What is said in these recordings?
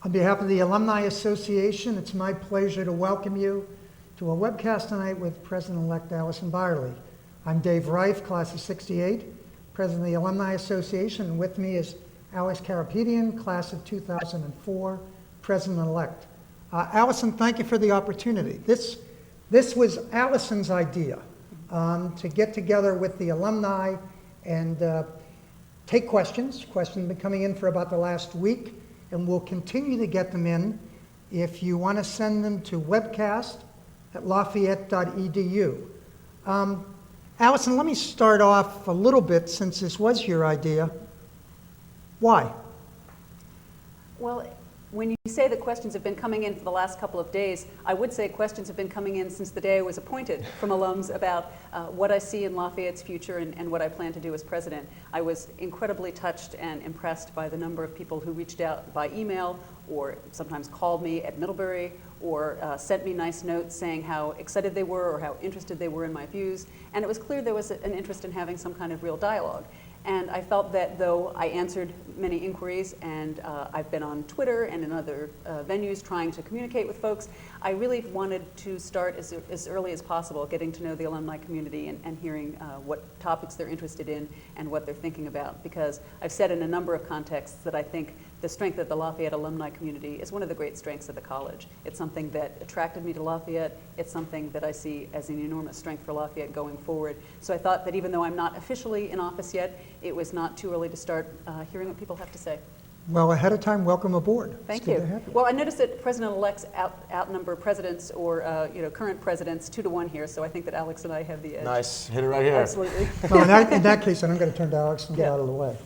On behalf of the Alumni Association, it's my pleasure to welcome you to a webcast tonight with President-elect Alison Byerly. I'm Dave Reif, class of '68, President of the Alumni Association, and with me is Alex Karapetian, class of 2004, President-elect. Alison, thank you for the opportunity. This was Alison's idea, to get together with the alumni and take questions. Questions have been coming in for about the last week, and we'll continue to get them in. If you want to send them to webcast@lafayette.edu. Alison, let me start off a little bit, since this was your idea. Why? Well, when you say that questions have been coming in for the last couple of days, I would say questions have been coming in since the day I was appointed from alums about what I see in Lafayette's future and what I plan to do as president. I was incredibly touched and impressed by the number of people who reached out by email or sometimes called me at Middlebury or sent me nice notes saying how excited they were or how interested they were in my views. And it was clear there was an interest in having some kind of real dialogue. And I felt that though I answered many inquiries and I've been on Twitter and in other venues trying to communicate with folks, I really wanted to start as early as possible getting to know the alumni community and hearing what topics they're interested in and what they're thinking about. Because I've said in a number of contexts that I think the strength of the Lafayette alumni community is one of the great strengths of the college. It's something that attracted me to Lafayette. It's something that I see as an enormous strength for Lafayette going forward. So I thought that even though I'm not officially in office yet, it was not too early to start hearing what people have to say. Well, ahead of time, welcome aboard. Thank you. Well, I noticed that President-elects outnumber presidents or current presidents 2-1 here, so I think that Alex and I have the edge. Nice, hit it right here. Absolutely. Well, in that case, then I'm going to turn to Alex and get out of the way.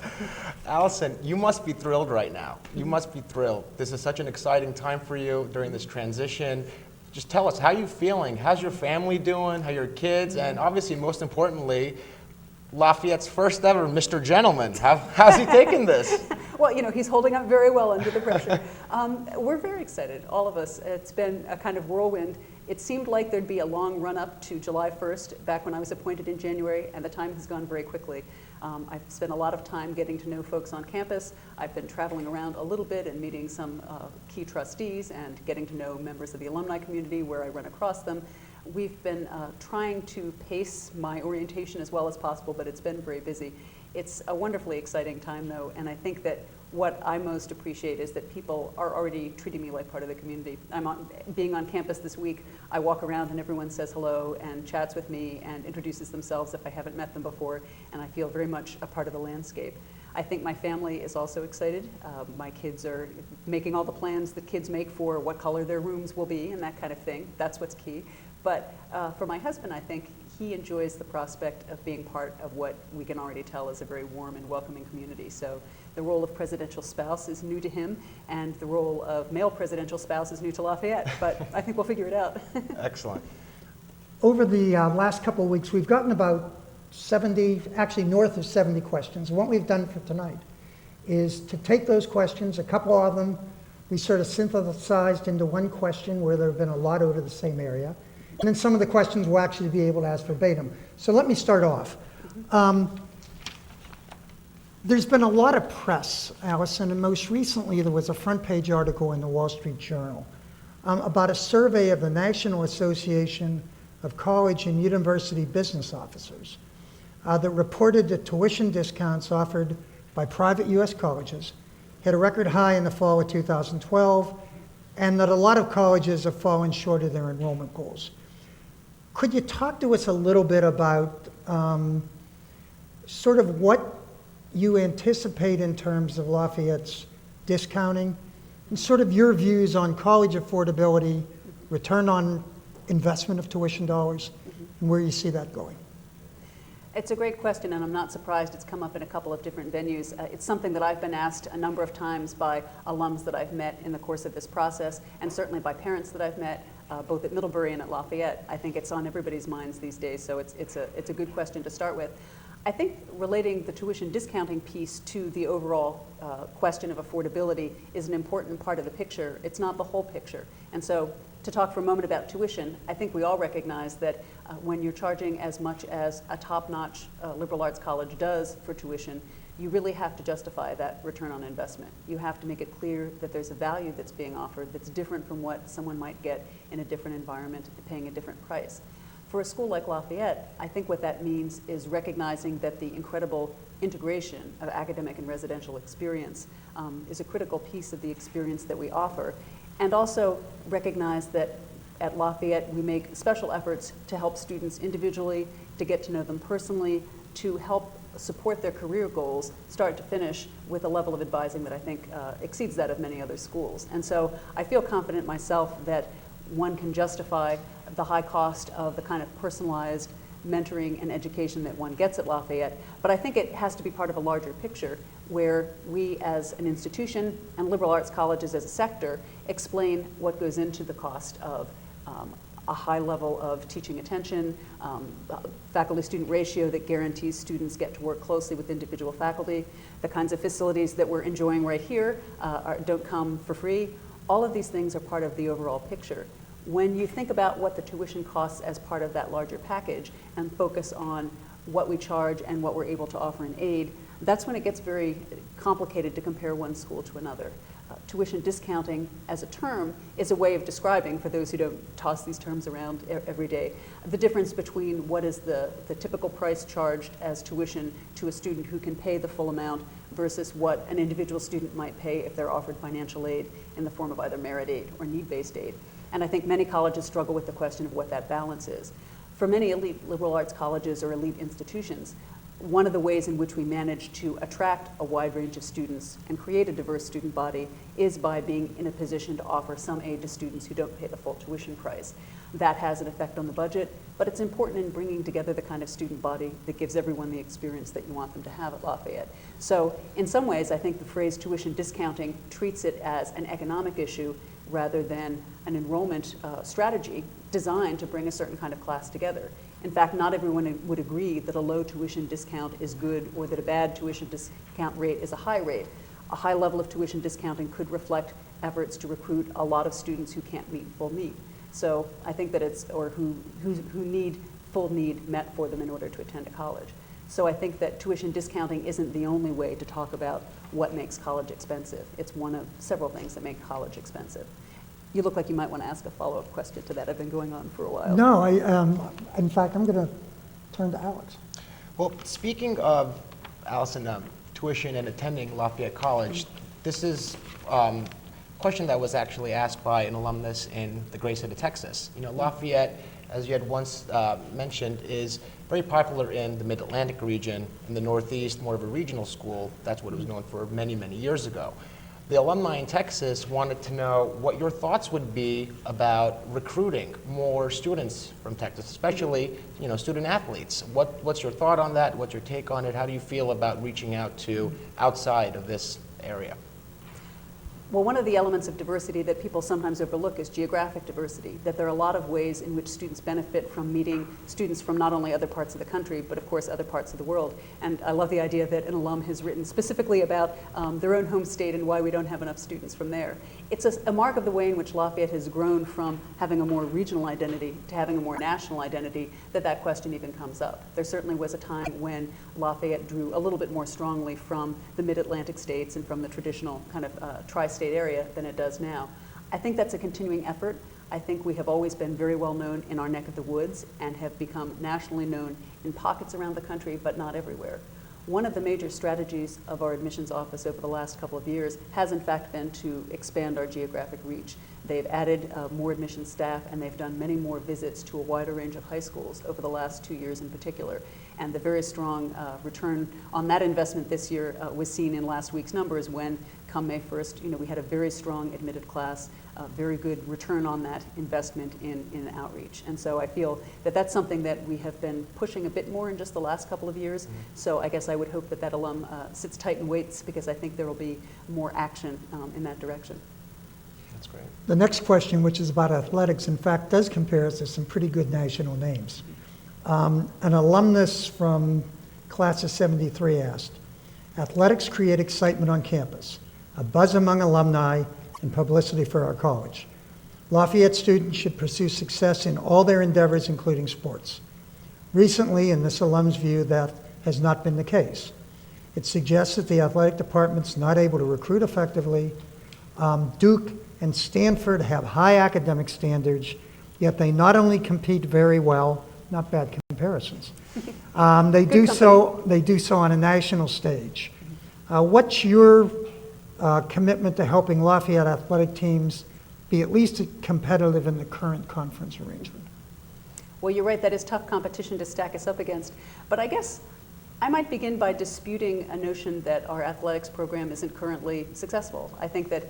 Allison, you must be thrilled right now. You must be thrilled. This is such an exciting time for you during this transition. Just tell us, how are you feeling? How's your family doing? How are your kids? And obviously, most importantly, Lafayette's first ever Mr. Gentleman. How's he taking this? Well, he's holding up very well under the pressure. We're very excited, all of us. It's been a kind of whirlwind. It seemed like there'd be a long run up to July 1st, back when I was appointed in January, and the time has gone very quickly. I've spent a lot of time getting to know folks on campus. I've been traveling around a little bit and meeting some key trustees and getting to know members of the alumni community where I run across them. We've been trying to pace my orientation as well as possible, but it's been very busy. It's a wonderfully exciting time, though, and I think that what I most appreciate is that people are already treating me like part of the community. Being on campus this week, I walk around and everyone says hello and chats with me and introduces themselves if I haven't met them before, and I feel very much a part of the landscape. I think my family is also excited. My kids are making all the plans that kids make for what color their rooms will be and that kind of thing. That's what's key. But for my husband, I think he enjoys the prospect of being part of what we can already tell is a very warm and welcoming community. So the role of presidential spouse is new to him, and the role of male presidential spouse is new to Lafayette. But I think we'll figure it out. Excellent. Over the last couple of weeks, we've gotten about 70, actually north of 70 questions. And what we've done for tonight is to take those questions, a couple of them we sort of synthesized into one question where there have been a lot over the same area. And then some of the questions we'll actually be able to ask verbatim. So let me start off. There's been a lot of press, Alison, and most recently there was a front page article in the Wall Street Journal about a survey of the National Association of College and University Business Officers that reported that tuition discounts offered by private U.S. colleges hit a record high in the fall of 2012, and that a lot of colleges have fallen short of their enrollment goals. Could you talk to us a little bit about sort of what you anticipate in terms of Lafayette's discounting and sort of your views on college affordability, return on investment of tuition dollars, and where you see that going? It's a great question, and I'm not surprised it's come up in a couple of different venues. It's something that I've been asked a number of times by alums that I've met in the course of this process, and certainly by parents that I've met, both at Middlebury and at Lafayette. I think it's on everybody's minds these days, so it's a good question to start with. I think relating the tuition discounting piece to the overall question of affordability is an important part of the picture. It's not the whole picture. And so to talk for a moment about tuition, I think we all recognize that when you're charging as much as a top-notch liberal arts college does for tuition, you really have to justify that return on investment. You have to make it clear that there's a value that's being offered that's different from what someone might get in a different environment, paying a different price. For a school like Lafayette, I think what that means is recognizing that the incredible integration of academic and residential experience is a critical piece of the experience that we offer, and also recognize that at Lafayette we make special efforts to help students individually, to get to know them personally, to help support their career goals, start to finish, with a level of advising that I think exceeds that of many other schools. And so I feel confident myself that one can justify the high cost of the kind of personalized mentoring and education that one gets at Lafayette, but I think it has to be part of a larger picture where we as an institution and liberal arts colleges as a sector explain what goes into the cost of a high level of teaching attention, faculty-student ratio that guarantees students get to work closely with individual faculty, the kinds of facilities that we're enjoying right here don't come for free. All of these things are part of the overall picture. When you think about what the tuition costs as part of that larger package and focus on what we charge and what we're able to offer in aid, that's when it gets very complicated to compare one school to another. Tuition discounting as a term is a way of describing, for those who don't toss these terms around every day, the difference between what is the typical price charged as tuition to a student who can pay the full amount versus what an individual student might pay if they're offered financial aid in the form of either merit aid or need-based aid. And I think many colleges struggle with the question of what that balance is. For many elite liberal arts colleges or elite institutions, one of the ways in which we manage to attract a wide range of students and create a diverse student body is by being in a position to offer some aid to students who don't pay the full tuition price. That has an effect on the budget, but it's important in bringing together the kind of student body that gives everyone the experience that you want them to have at Lafayette. So in some ways, I think the phrase tuition discounting treats it as an economic issue rather than an enrollment strategy designed to bring a certain kind of class together. In fact, not everyone would agree that a low tuition discount is good or that a bad tuition discount rate is a high rate. A high level of tuition discounting could reflect efforts to recruit a lot of students who can't meet full need. So I think that it's, or who need full need met for them in order to attend a college. So I think that tuition discounting isn't the only way to talk about what makes college expensive. It's one of several things that make college expensive. You look like you might want to ask a follow-up question to that. I've been going on for a while. No, in fact, I'm going to turn to Alex. Well, speaking of, Alison, tuition and attending Lafayette College, this is a question that was actually asked by an alumnus in the great state of Texas. You know, Lafayette, as you had once mentioned, is very popular in the Mid-Atlantic region, in the Northeast, more of a regional school. That's what it was known for many, many years ago. The alumni in Texas wanted to know what your thoughts would be about recruiting more students from Texas, especially, you know, student athletes. What's your thought on that? What's your take on it? How do you feel about reaching out to outside of this area? Well, one of the elements of diversity that people sometimes overlook is geographic diversity, that there are a lot of ways in which students benefit from meeting students from not only other parts of the country, but of course other parts of the world. And I love the idea that an alum has written specifically about their own home state and why we don't have enough students from there. It's a mark of the way in which Lafayette has grown from having a more regional identity to having a more national identity, that question even comes up. There certainly was a time when Lafayette drew a little bit more strongly from the mid-Atlantic states and from the traditional kind of tri-state area than it does now. I think that's a continuing effort. I think we have always been very well known in our neck of the woods and have become nationally known in pockets around the country, but not everywhere. One of the major strategies of our admissions office over the last couple of years has in fact been to expand our geographic reach. They've added more admissions staff and they've done many more visits to a wider range of high schools over the last 2 years in particular. And the very strong return on that investment this year was seen in last week's numbers when, come May 1st, we had a very strong admitted class, very good return on that investment in outreach. And so I feel that that's something that we have been pushing a bit more in just the last couple of years. Mm-hmm. So I guess I would hope that that alum sits tight and waits, because I think there will be more action in that direction. That's great. The next question, which is about athletics, in fact, does compare us to some pretty good national names. An alumnus from class of 73 asked, "Athletics create excitement on campus, a buzz among alumni, and publicity for our college. Lafayette students should pursue success in all their endeavors, including sports. Recently, in this alum's view, that has not been the case. It suggests that the athletic department's not able to recruit effectively. Duke and Stanford have high academic standards, yet they not only compete very well, not bad comparisons, they do so on a national stage. What's your commitment to helping Lafayette athletic teams be at least competitive in the current conference arrangement?" Well, you're right, that is tough competition to stack us up against. But I guess I might begin by disputing a notion that our athletics program isn't currently successful. I think that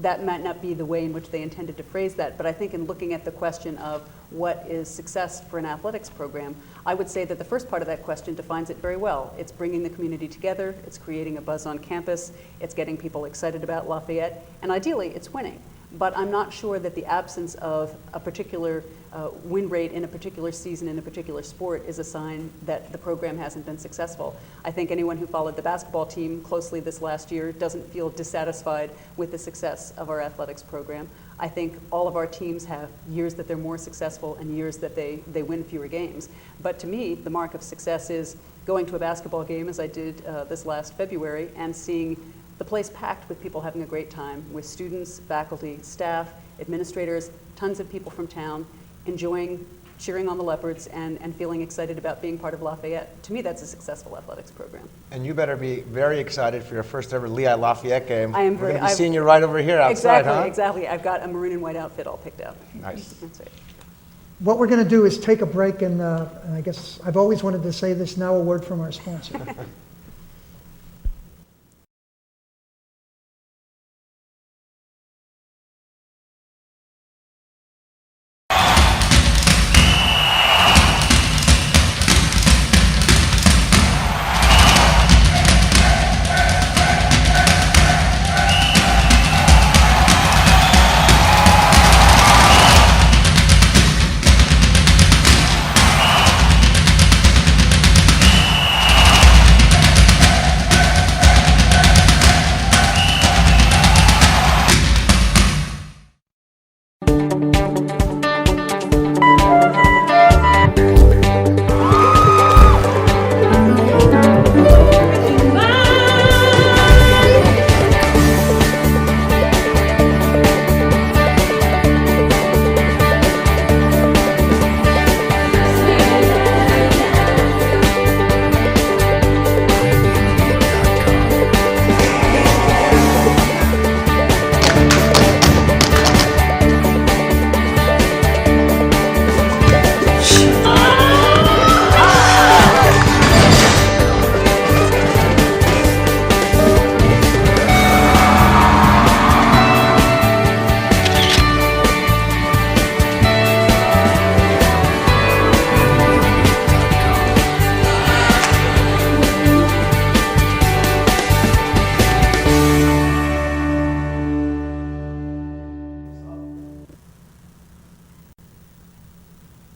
that might not be the way in which they intended to phrase that, but I think in looking at the question of what is success for an athletics program, I would say that the first part of that question defines it very well. It's bringing the community together, it's creating a buzz on campus, it's getting people excited about Lafayette, and ideally, it's winning. But I'm not sure that the absence of a particular win rate in a particular season in a particular sport is a sign that the program hasn't been successful. I think anyone who followed the basketball team closely this last year doesn't feel dissatisfied with the success of our athletics program. I think all of our teams have years that they're more successful and years that they win fewer games. But to me, the mark of success is going to a basketball game, as I did this last February, and seeing the place packed with people having a great time, with students, faculty, staff, administrators, tons of people from town, enjoying cheering on the Leopards and feeling excited about being part of Lafayette. To me, that's a successful athletics program. And you better be very excited for your first ever Lehigh Lafayette game. I am We're very. going to be seeing you right over here outside, Exactly. I've got a maroon and white outfit all picked out. Nice. That's right. What we're going to do is take a break, and I guess I've always wanted to say this, now a word from our sponsor.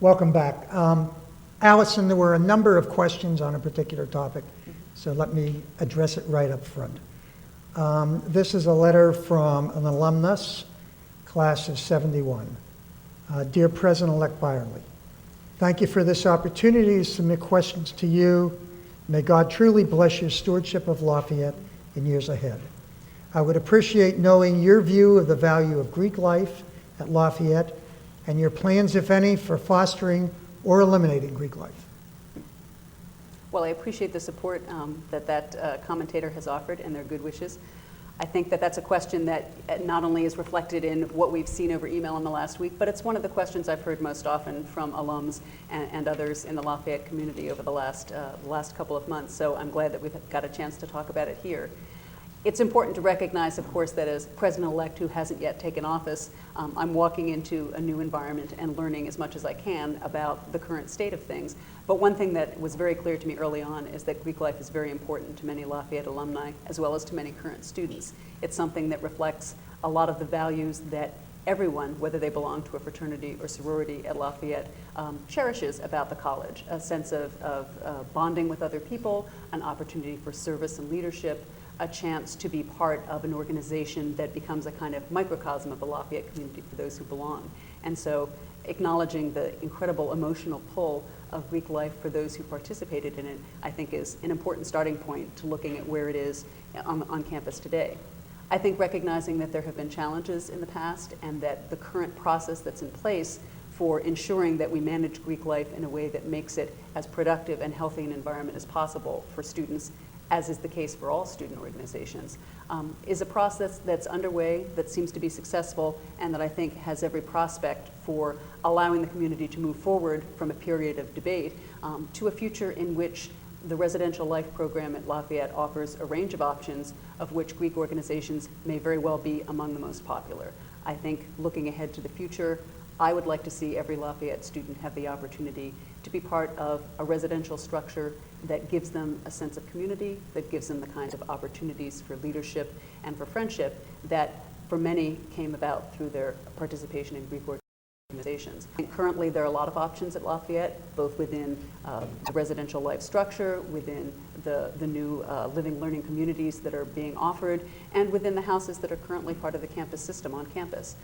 Welcome back. Alison, there were a number of questions on a particular topic, so let me address it right up front. This is a letter from an alumnus, class of 71. Dear President-elect Byerly, thank you for this opportunity to submit questions to you. May God truly bless your stewardship of Lafayette in years ahead. I would appreciate knowing your view of the value of Greek life at Lafayette and your plans, if any, for fostering or eliminating Greek life. Well, I appreciate the support that commentator has offered and their good wishes. I think that that's a question that not only is reflected in what we've seen over email in the last week, but it's one of the questions I've heard most often from alums and others in the Lafayette community over the last couple of months. So I'm glad that we've got a chance to talk about it here. It's important to recognize, of course, that as president-elect who hasn't yet taken office, I'm walking into a new environment and learning as much as I can about the current state of things. But one thing that was very clear to me early on is that Greek life is very important to many Lafayette alumni, as well as to many current students. It's something that reflects a lot of the values that everyone, whether they belong to a fraternity or sorority at Lafayette, cherishes about the college, a sense of bonding with other people, an opportunity for service and leadership, a chance to be part of an organization that becomes a kind of microcosm of the Lafayette community for those who belong. And so acknowledging the incredible emotional pull of Greek life for those who participated in it, I think is an important starting point to looking at where it is on campus today. I think recognizing that there have been challenges in the past and that the current process that's in place for ensuring that we manage Greek life in a way that makes it as productive and healthy an environment as possible for students, as is the case for all student organizations, is a process that's underway, that seems to be successful, and that I think has every prospect for allowing the community to move forward from a period of debate to a future in which the residential life program at Lafayette offers a range of options, of which Greek organizations may very well be among the most popular. I think looking ahead to the future, I would like to see every Lafayette student have the opportunity to be part of a residential structure that gives them a sense of community, that gives them the kinds of opportunities for leadership and for friendship that for many came about through their participation in Greek organizations. And currently there are a lot of options at Lafayette, both within the residential life structure, within the new living learning communities that are being offered, and within the houses that are currently part of the campus system on campus.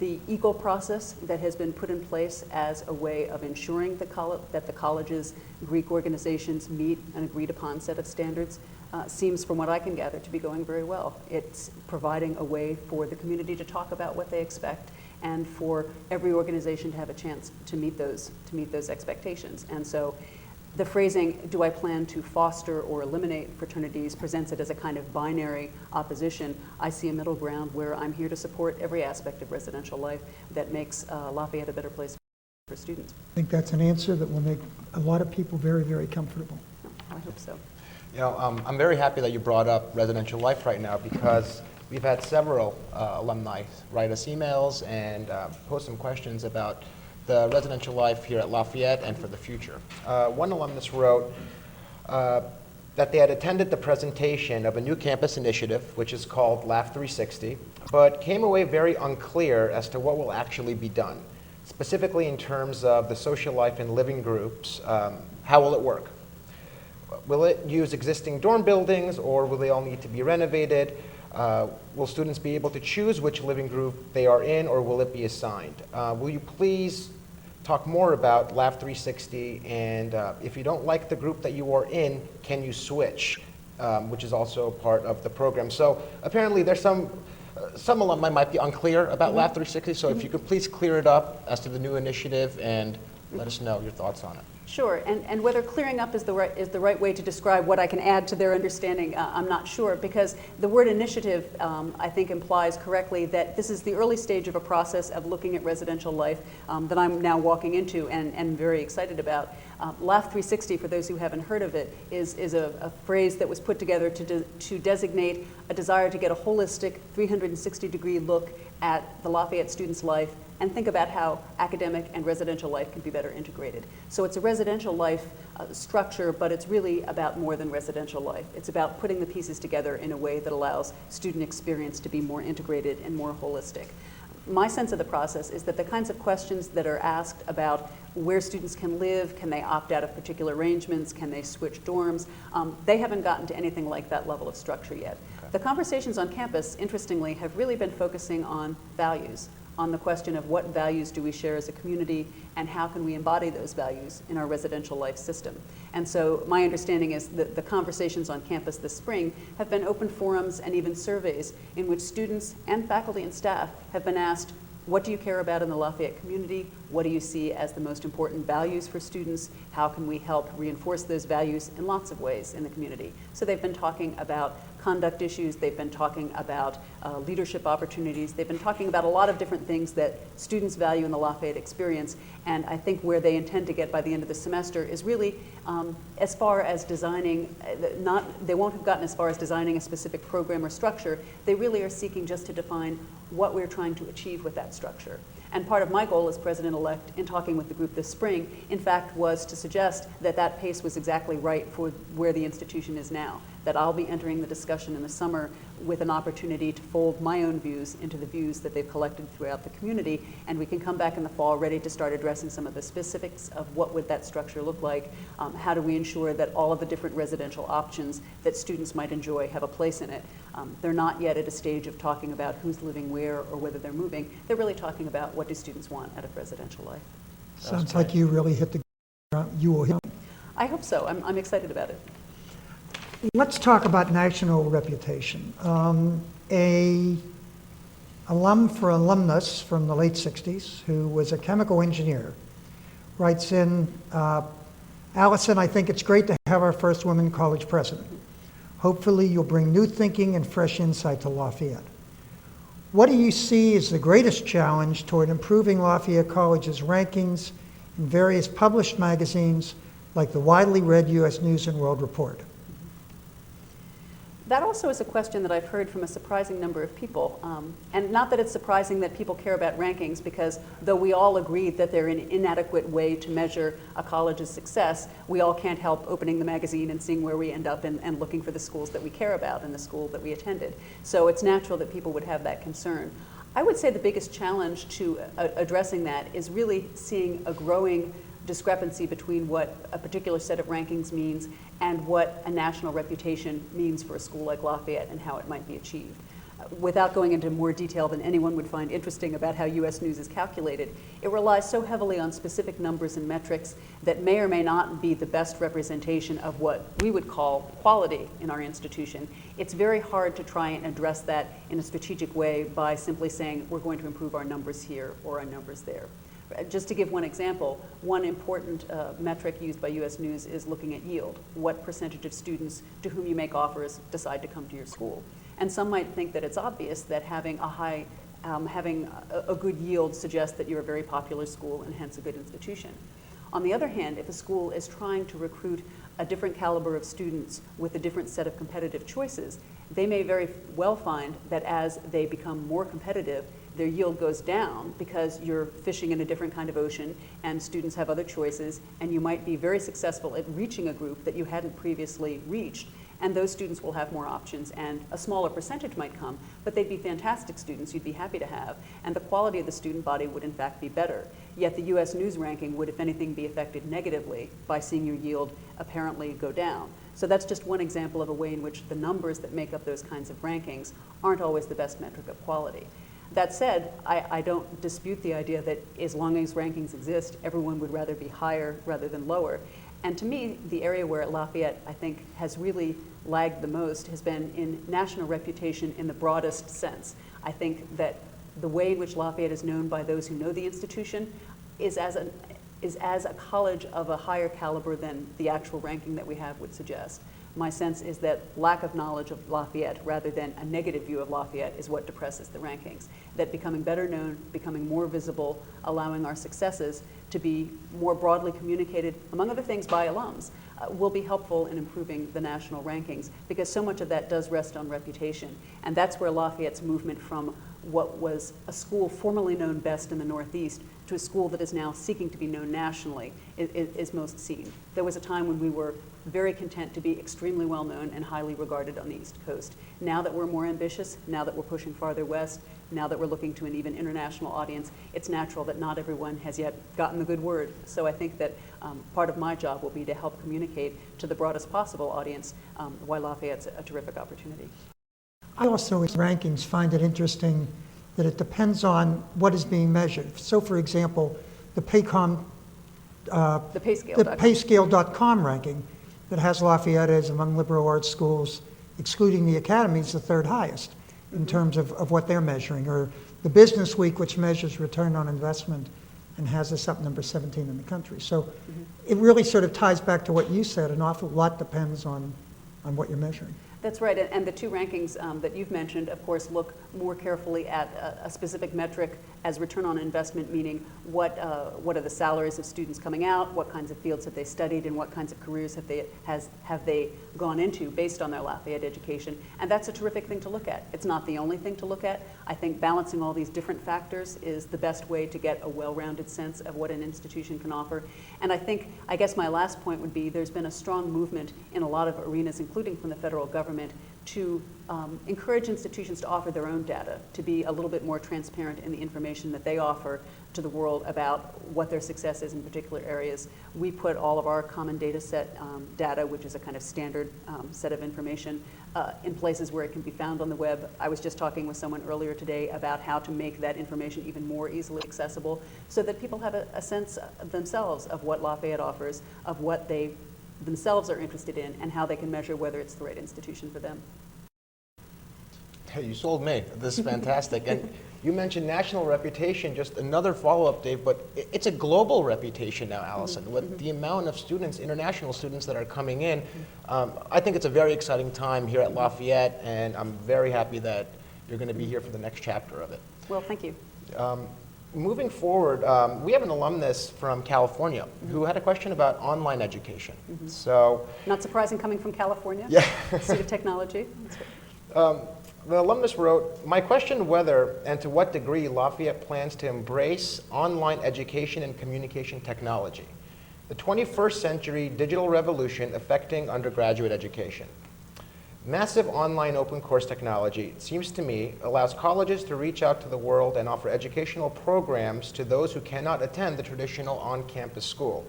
The ECO process that has been put in place as a way of ensuring that the college's Greek organizations meet an agreed upon set of standards seems, from what I can gather, to be going very well. It's providing a way for the community to talk about what they expect and for every organization to have a chance to meet those expectations. And so the phrasing, do I plan to foster or eliminate fraternities, presents it as a kind of binary opposition. I see a middle ground where I'm here to support every aspect of residential life that makes Lafayette a better place for students. I think that's an answer that will make a lot of people very, very comfortable. I hope so. You know, I'm very happy that you brought up residential life right now, because we've had several alumni write us emails and post some questions about the residential life here at Lafayette and for the future. One alumnus wrote that they had attended the presentation of a new campus initiative, which is called LAF 360, but came away very unclear as to what will actually be done, specifically in terms of the social life and living groups. How will it work? Will it use existing dorm buildings, or will they all need to be renovated? Will students be able to choose which living group they are in, or will it be assigned? Will you please talk more about LAF 360, and if you don't like the group that you are in, can you switch, which is also part of the program. So apparently there's some alumni might be unclear about LAF 360, so if you could please clear it up as to the new initiative and let us know your thoughts on it. Sure, and whether clearing up is the right way to describe what I can add to their understanding, I'm not sure, because the word initiative, I think, implies correctly that this is the early stage of a process of looking at residential life that I'm now walking into and very excited about. LAF 360, for those who haven't heard of it, is a phrase that was put together to designate a desire to get a holistic 360-degree look at the Lafayette student's life and think about how academic and residential life can be better integrated. So it's a residential life structure, but it's really about more than residential life. It's about putting the pieces together in a way that allows student experience to be more integrated and more holistic. My sense of the process is that the kinds of questions that are asked about where students can live, can they opt out of particular arrangements, can they switch dorms, they haven't gotten to anything like that level of structure yet. Okay. The conversations on campus, interestingly, have really been focusing on values, on the question of what values do we share as a community and how can we embody those values in our residential life system. And so my understanding is that the conversations on campus this spring have been open forums and even surveys in which students and faculty and staff have been asked, what do you care about in the Lafayette community? What do you see as the most important values for students? How can we help reinforce those values in lots of ways in the community? So they've been talking about conduct issues, they've been talking about leadership opportunities, they've been talking about a lot of different things that students value in the Lafayette experience, and I think where they intend to get by the end of the semester is really as far as designing, they won't have gotten as far as designing a specific program or structure, they really are seeking just to define what we're trying to achieve with that structure. And part of my goal as president-elect in talking with the group this spring, in fact, was to suggest that that pace was exactly right for where the institution is now. that I'll be entering the discussion in the summer with an opportunity to fold my own views into the views that they've collected throughout the community, and we can come back in the fall ready to start addressing some of the specifics of what would that structure look like, how do we ensure that all of the different residential options that students might enjoy have a place in it. They're not yet at a stage of talking about who's living where or whether they're moving. They're really talking about what do students want out of residential life. Sounds like you really hit the ground. You will hit. I hope so. I'm excited about it. Let's talk about national reputation. A alumnus from the late 60s who was a chemical engineer writes in, Alison, I think it's great to have our first woman college president. Hopefully you'll bring new thinking and fresh insight to Lafayette. What do you see as the greatest challenge toward improving Lafayette College's rankings in various published magazines like the widely read U.S. News and World Report? That also is a question that I've heard from a surprising number of people. And not that it's surprising that people care about rankings, because though we all agree that they're an inadequate way to measure a college's success, we all can't help opening the magazine and seeing where we end up and looking for the schools that we care about and the school that we attended. So it's natural that people would have that concern. I would say the biggest challenge to addressing that is really seeing a growing discrepancy between what a particular set of rankings means and what a national reputation means for a school like Lafayette and how it might be achieved. Without going into more detail than anyone would find interesting about how U.S. News is calculated, it relies so heavily on specific numbers and metrics that may or may not be the best representation of what we would call quality in our institution. It's very hard to try and address that in a strategic way by simply saying we're going to improve our numbers here or our numbers there. Just to give one example, one important metric used by U.S. News is looking at yield. What percentage of students to whom you make offers decide to come to your school? And some might think that it's obvious that having a good yield suggests that you're a very popular school and hence a good institution. On the other hand, if a school is trying to recruit a different caliber of students with a different set of competitive choices, they may very well find that as they become more competitive, their yield goes down because you're fishing in a different kind of ocean and students have other choices, and you might be very successful at reaching a group that you hadn't previously reached. And those students will have more options, and a smaller percentage might come, but they'd be fantastic students you'd be happy to have, and the quality of the student body would in fact be better. Yet the U.S. News ranking would, if anything, be affected negatively by seeing your yield apparently go down. So that's just one example of a way in which the numbers that make up those kinds of rankings aren't always the best metric of quality. That said, I don't dispute the idea that as long as rankings exist, everyone would rather be higher rather than lower. And to me, the area where Lafayette, I think, has really lagged the most has been in national reputation in the broadest sense. I think that the way in which Lafayette is known by those who know the institution is as a college of a higher caliber than the actual ranking that we have would suggest. My sense is that lack of knowledge of Lafayette rather than a negative view of Lafayette is what depresses the rankings. That becoming better known, becoming more visible, allowing our successes to be more broadly communicated, among other things by alums, will be helpful in improving the national rankings, because so much of that does rest on reputation. And that's where Lafayette's movement from what was a school formerly known best in the Northeast to a school that is now seeking to be known nationally is most seen. There was a time when we were very content to be extremely well known and highly regarded on the East Coast. Now that we're more ambitious, now that we're pushing farther west, now that we're looking to an even international audience, it's natural that not everyone has yet gotten the good word. So I think that part of my job will be to help communicate to the broadest possible audience why Lafayette's a terrific opportunity. I also, in rankings, find it interesting that it depends on what is being measured. So, for example, the payscale.com ranking that has Lafayette as among liberal arts schools, excluding the academies, the third highest in terms of what they're measuring. Or the Business Week, which measures return on investment and has us up number 17 in the country. So it really sort of ties back to what you said. An awful lot depends on what you're measuring. That's right, and the two rankings that you've mentioned, of course, look more carefully at a specific metric as return on investment, meaning what are the salaries of students coming out, what kinds of fields have they studied, and what kinds of careers have they gone into based on their Lafayette education. And that's a terrific thing to look at. It's not the only thing to look at. I think balancing all these different factors is the best way to get a well-rounded sense of what an institution can offer. And I guess my last point would be there's been a strong movement in a lot of arenas, including from the federal government, to encourage institutions to offer their own data, to be a little bit more transparent in the information that they offer to the world about what their success is in particular areas. We put all of our common data set data, which is a kind of standard set of information, in places where it can be found on the web. I was just talking with someone earlier today about how to make that information even more easily accessible so that people have a sense of themselves of what Lafayette offers, of what they themselves are interested in, and how they can measure whether it's the right institution for them. Hey, you sold me. This is fantastic. And you mentioned national reputation, just another follow-up, Dave, but it's a global reputation now, Alison. With the amount of students, international students that are coming in, I think it's a very exciting time here at Lafayette, and I'm very happy that you're going to be here for the next chapter of it. Well, thank you. Moving forward, we have an alumnus from California who had a question about online education. So, not surprising coming from California. Yeah. Seat of technology. That's right. The alumnus wrote, my question whether and to what degree Lafayette plans to embrace online education and communication technology, the 21st century digital revolution affecting undergraduate education. Massive online open course technology, it seems to me, allows colleges to reach out to the world and offer educational programs to those who cannot attend the traditional on-campus school.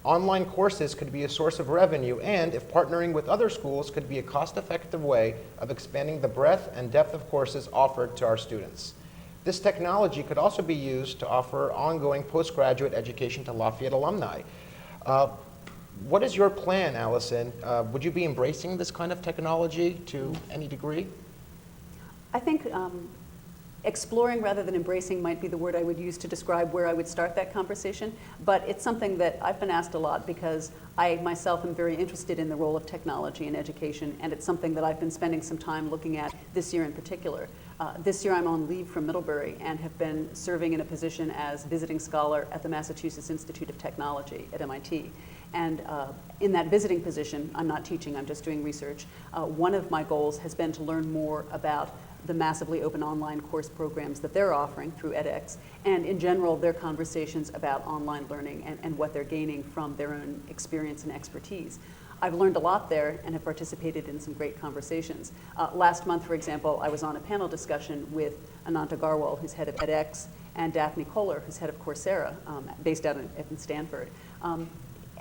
Online courses could be a source of revenue and, if partnering with other schools, could be a cost-effective way of expanding the breadth and depth of courses offered to our students. This technology could also be used to offer ongoing postgraduate education to Lafayette alumni. What is your plan, Alison? Would you be embracing this kind of technology to any degree? I think exploring rather than embracing might be the word I would use to describe where I would start that conversation, but it's something that I've been asked a lot because I myself am very interested in the role of technology in education, and it's something that I've been spending some time looking at this year in particular. This year I'm on leave from Middlebury and have been serving in a position as visiting scholar at the Massachusetts Institute of Technology at MIT. And in that visiting position, I'm not teaching, I'm just doing research. One of my goals has been to learn more about the massively open online course programs that they're offering through edX, and in general, their conversations about online learning and what they're gaining from their own experience and expertise. I've learned a lot there and have participated in some great conversations. Last month, for example, I was on a panel discussion with Ananta Garwal, who's head of edX, and Daphne Kohler, who's head of Coursera, based out in Stanford.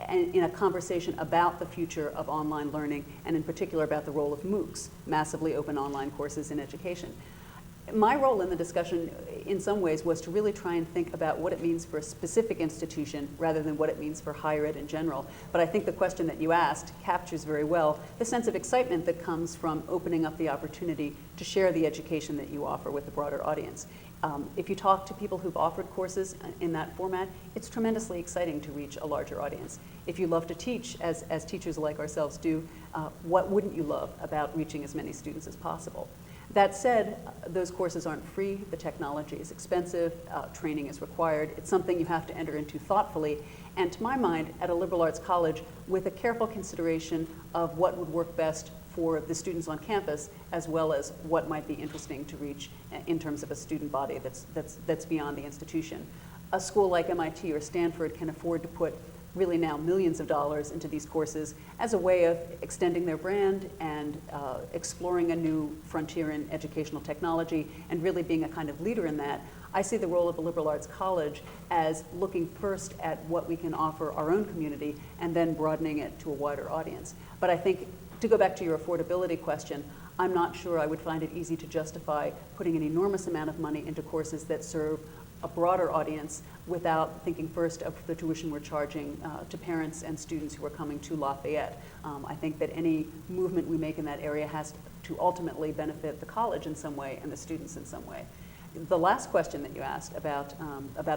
And in a conversation about the future of online learning, and in particular about the role of MOOCs, massively open online courses in education. My role in the discussion, in some ways, was to really try and think about what it means for a specific institution rather than what it means for higher ed in general. But I think the question that you asked captures very well the sense of excitement that comes from opening up the opportunity to share the education that you offer with a broader audience. If you talk to people who've offered courses in that format, it's tremendously exciting to reach a larger audience. If you love to teach, as teachers like ourselves do, what wouldn't you love about reaching as many students as possible? That said, those courses aren't free, the technology is expensive, training is required, it's something you have to enter into thoughtfully, and to my mind, at a liberal arts college, with a careful consideration of what would work best for the students on campus, as well as what might be interesting to reach in terms of a student body that's beyond the institution. A school like MIT or Stanford can afford to put really now millions of dollars into these courses as a way of extending their brand and exploring a new frontier in educational technology and really being a kind of leader in that. I see the role of a liberal arts college as looking first at what we can offer our own community and then broadening it to a wider audience. But I think, to go back to your affordability question, I'm not sure I would find it easy to justify putting an enormous amount of money into courses that serve a broader audience without thinking first of the tuition we're charging to parents and students who are coming to Lafayette. I think that any movement we make in that area has to ultimately benefit the college in some way and the students in some way. The last question that you asked about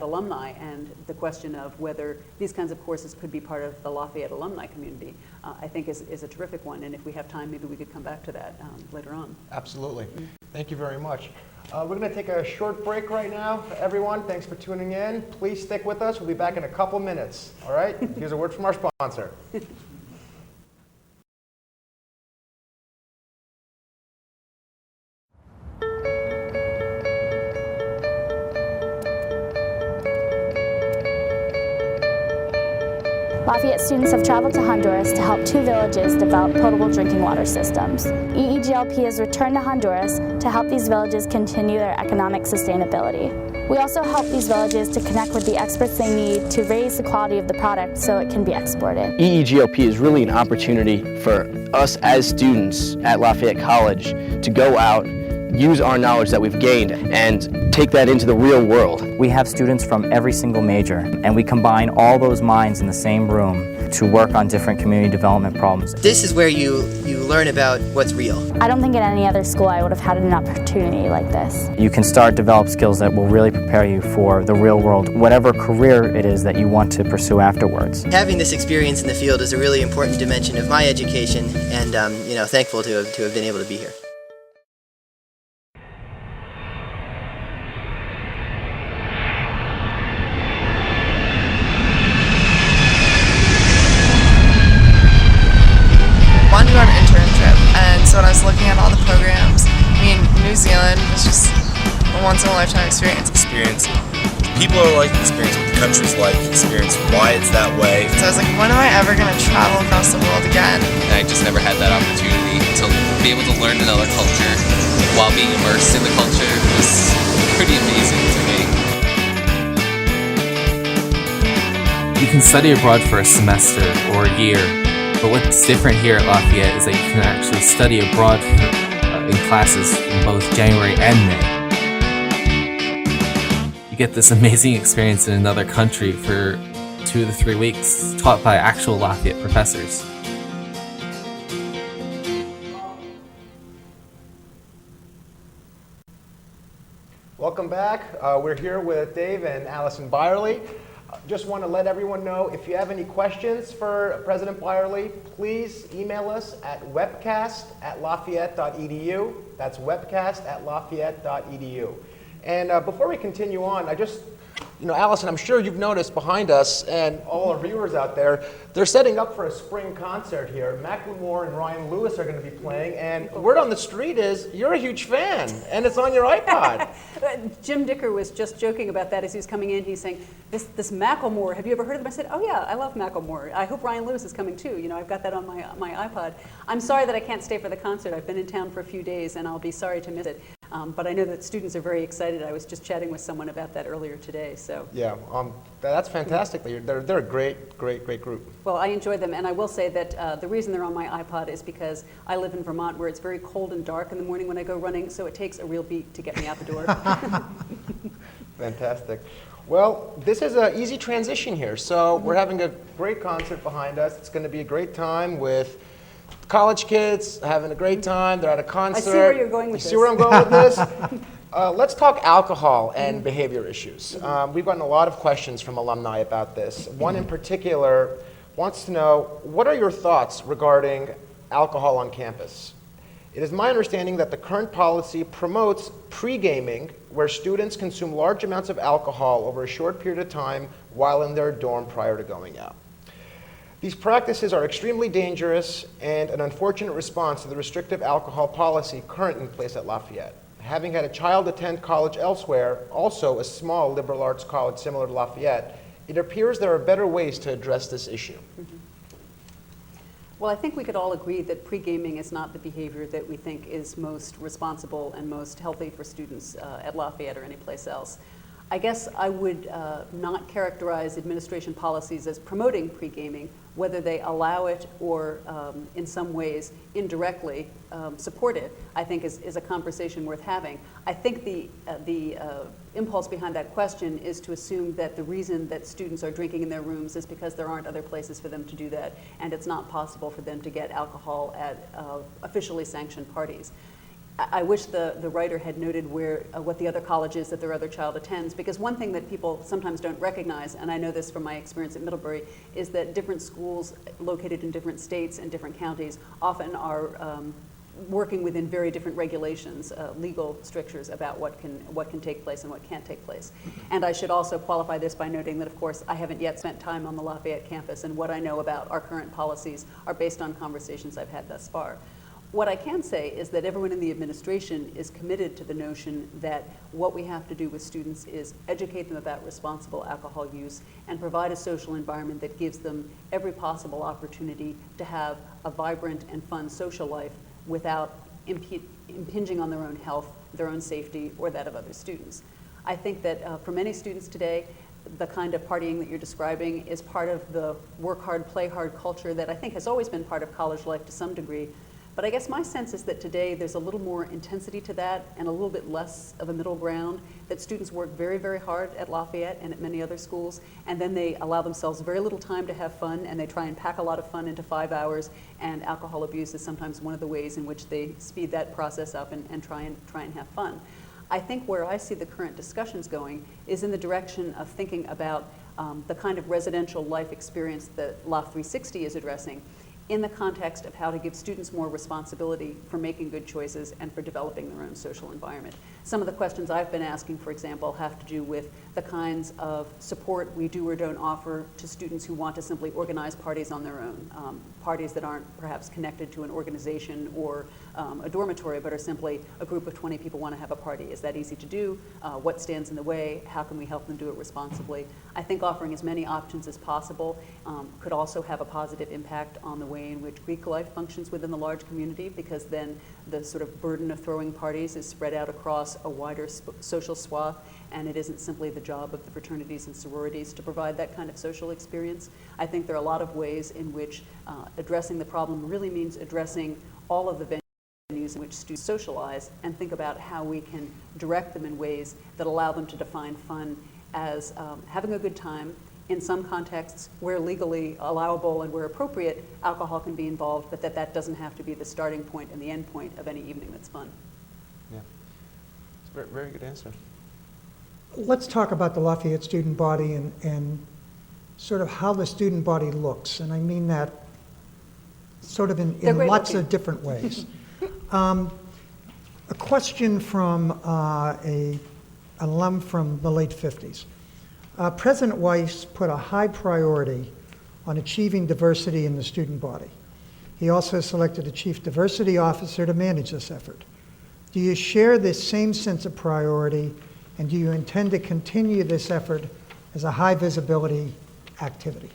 alumni and the question of whether these kinds of courses could be part of the Lafayette alumni community, I think is a terrific one. And if we have time, maybe we could come back to that later on. Absolutely. Thank you very much. We're going to take a short break right now. Everyone, thanks for tuning in. Please stick with us. We'll be back in a couple minutes. All right? Here's a word from our sponsor. Lafayette students have traveled to Honduras to help 2 villages develop potable drinking water systems. EEGLP has returned to Honduras to help these villages continue their economic sustainability. We also help these villages to connect with the experts they need to raise the quality of the product so it can be exported. EEGLP is really an opportunity for us as students at Lafayette College to go out, use our knowledge that we've gained, and take that into the real world. We have students from every single major, and we combine all those minds in the same room to work on different community development problems. This is where you learn about what's real. I don't think at any other school I would have had an opportunity like this. You can start to develop skills that will really prepare you for the real world, whatever career it is that you want to pursue afterwards. Having this experience in the field is a really important dimension of my education, and thankful to have been able to be here. Wanted to go on an intern trip, and so when I was looking at all the programs, New Zealand was just a once-in-a-lifetime experience. People are like experience what the country's like, experience why it's that way. So I was like, when am I ever going to travel across the world again? And I just never had that opportunity to be able to learn another culture while being immersed in the culture was pretty amazing to me. You can study abroad for a semester or a year. But what's different here at Lafayette is that you can actually study abroad in classes in both January and May. You get this amazing experience in another country for 2 to 3 weeks, taught by actual Lafayette professors. Welcome back. We're here with Dave and Alison Byerly. Just want to let everyone know, if you have any questions for President Byerly, please email us at webcast@lafayette.edu. That's webcast@lafayette.edu. And before we continue on, Alison, I'm sure you've noticed behind us and all our viewers out there, they're setting up for a spring concert here. Macklemore and Ryan Lewis are going to be playing, and word on the street is you're a huge fan, and it's on your iPod. Jim Dicker was just joking about that as he was coming in. He's saying, this Macklemore, have you ever heard of him? I said, oh yeah, I love Macklemore. I hope Ryan Lewis is coming too. I've got that on my iPod. I'm sorry that I can't stay for the concert. I've been in town for a few days, and I'll be sorry to miss it. But I know that students are very excited. I was just chatting with someone about that earlier today. So yeah, that's fantastic. They're a great group. Well, I enjoy them, and I will say that the reason they're on my iPod is because I live in Vermont, where it's very cold and dark in the morning when I go running, so it takes a real beat to get me out the door. Fantastic. Well, this is an easy transition here. So we're having a great concert behind us. It's going to be a great time with college kids having a great time. They're at a concert. I see where you're going with this. You see where I'm going with this? Let's talk alcohol and behavior issues. We've gotten a lot of questions from alumni about this. One in particular wants to know, what are your thoughts regarding alcohol on campus? It is my understanding that the current policy promotes pre-gaming, where students consume large amounts of alcohol over a short period of time while in their dorm prior to going out. These practices are extremely dangerous and an unfortunate response to the restrictive alcohol policy currently in place at Lafayette. Having had a child attend college elsewhere, also a small liberal arts college similar to Lafayette, it appears there are better ways to address this issue. Well, I think we could all agree that pre-gaming is not the behavior that we think is most responsible and most healthy for students at Lafayette or anyplace else. I guess I would not characterize administration policies as promoting pre-gaming, whether they allow it or in some ways indirectly support it, I think is a conversation worth having. I think the impulse behind that question is to assume that the reason that students are drinking in their rooms is because there aren't other places for them to do that, and it's not possible for them to get alcohol at officially sanctioned parties. I wish the writer had noted what the other college is that their other child attends, because one thing that people sometimes don't recognize, and I know this from my experience at Middlebury, is that different schools located in different states and different counties often are working within very different regulations, legal strictures about what can take place and what can't take place. And I should also qualify this by noting that, of course, I haven't yet spent time on the Lafayette campus, and what I know about our current policies are based on conversations I've had thus far. What I can say is that everyone in the administration is committed to the notion that what we have to do with students is educate them about responsible alcohol use and provide a social environment that gives them every possible opportunity to have a vibrant and fun social life without impinging on their own health, their own safety, or that of other students. I think that for many students today, the kind of partying that you're describing is part of the work hard, play hard culture that I think has always been part of college life to some degree. But I guess my sense is that today there's a little more intensity to that and a little bit less of a middle ground, that students work very, very hard at Lafayette and at many other schools, and then they allow themselves very little time to have fun, and they try and pack a lot of fun into 5 hours, and alcohol abuse is sometimes one of the ways in which they speed that process up and try and have fun. I think where I see the current discussions going is in the direction of thinking about the kind of residential life experience that LAF 360 is addressing, in the context of how to give students more responsibility for making good choices and for developing their own social environment. Some of the questions I've been asking, for example, have to do with the kinds of support we do or don't offer to students who want to simply organize parties on their own, parties that aren't perhaps connected to an organization or a dormitory, but are simply a group of 20 people want to have a party. Is that easy to do? What stands in the way? How can we help them do it responsibly? I think offering as many options as possible could also have a positive impact on the way in which Greek life functions within the large community, because then the sort of burden of throwing parties is spread out across a wider social swath, and it isn't simply the job of the fraternities and sororities to provide that kind of social experience. I think there are a lot of ways in which addressing the problem really means addressing all of the venues in which students socialize, and think about how we can direct them in ways that allow them to define fun as having a good time. In some contexts, where legally allowable and where appropriate, alcohol can be involved, but that doesn't have to be the starting point and the end point of any evening that's fun. Yeah, it's a very, very good answer. Let's talk about the Lafayette student body and sort of how the student body looks. And I mean that sort of in lots of different ways. A question from an alum from the late 50s. President Weiss put a high priority on achieving diversity in the student body. He also selected a chief diversity officer to manage this effort. Do you share this same sense of priority, and do you intend to continue this effort as a high visibility activity?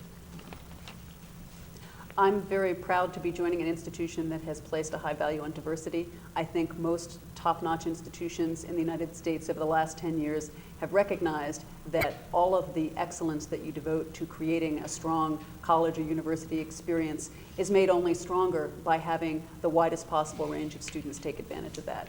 I'm very proud to be joining an institution that has placed a high value on diversity. I think most top-notch institutions in the United States over the last 10 years have recognized that all of the excellence that you devote to creating a strong college or university experience is made only stronger by having the widest possible range of students take advantage of that.